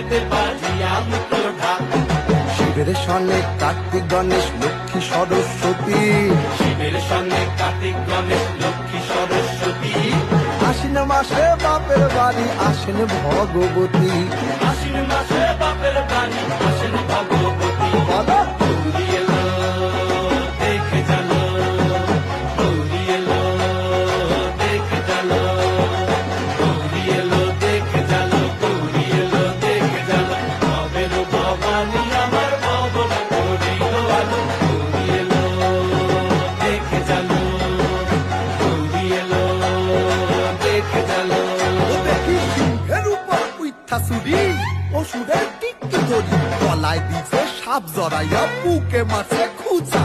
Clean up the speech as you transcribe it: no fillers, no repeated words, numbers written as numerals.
পেতে বাজিয়া মুখো ঢাক। শিবের সনে কার্তিক গণেশ লক্ষ্মী সরস্বতী, শিবের সঙ্গে কার্তিক গণেশ লক্ষ্মী সরস্বতী। আশ্বিন মাসে বাপের বাড়ি আসেন ভগবতী। আশ্বিন মাসে বাপের বাড়ি আসেন ভগবতী। বলো গৌরী এলো দেখে জানো, গৌরী এলো দেখে জানো, গৌরী এলো দেখে জানো, গৌরী এলো দেখে জানো। ভবের ভবানী আমার ভবন করিল আলো। গৌরী এলো দেখে জানো, গৌরী এলো দেখে জানো। ও দেখি সিংহের উপর উইঠা চুরি, অসুরের টিকি ধরি গলায় দিছে সাপ জড়াইয়া বুকে মাছে খুঁজা।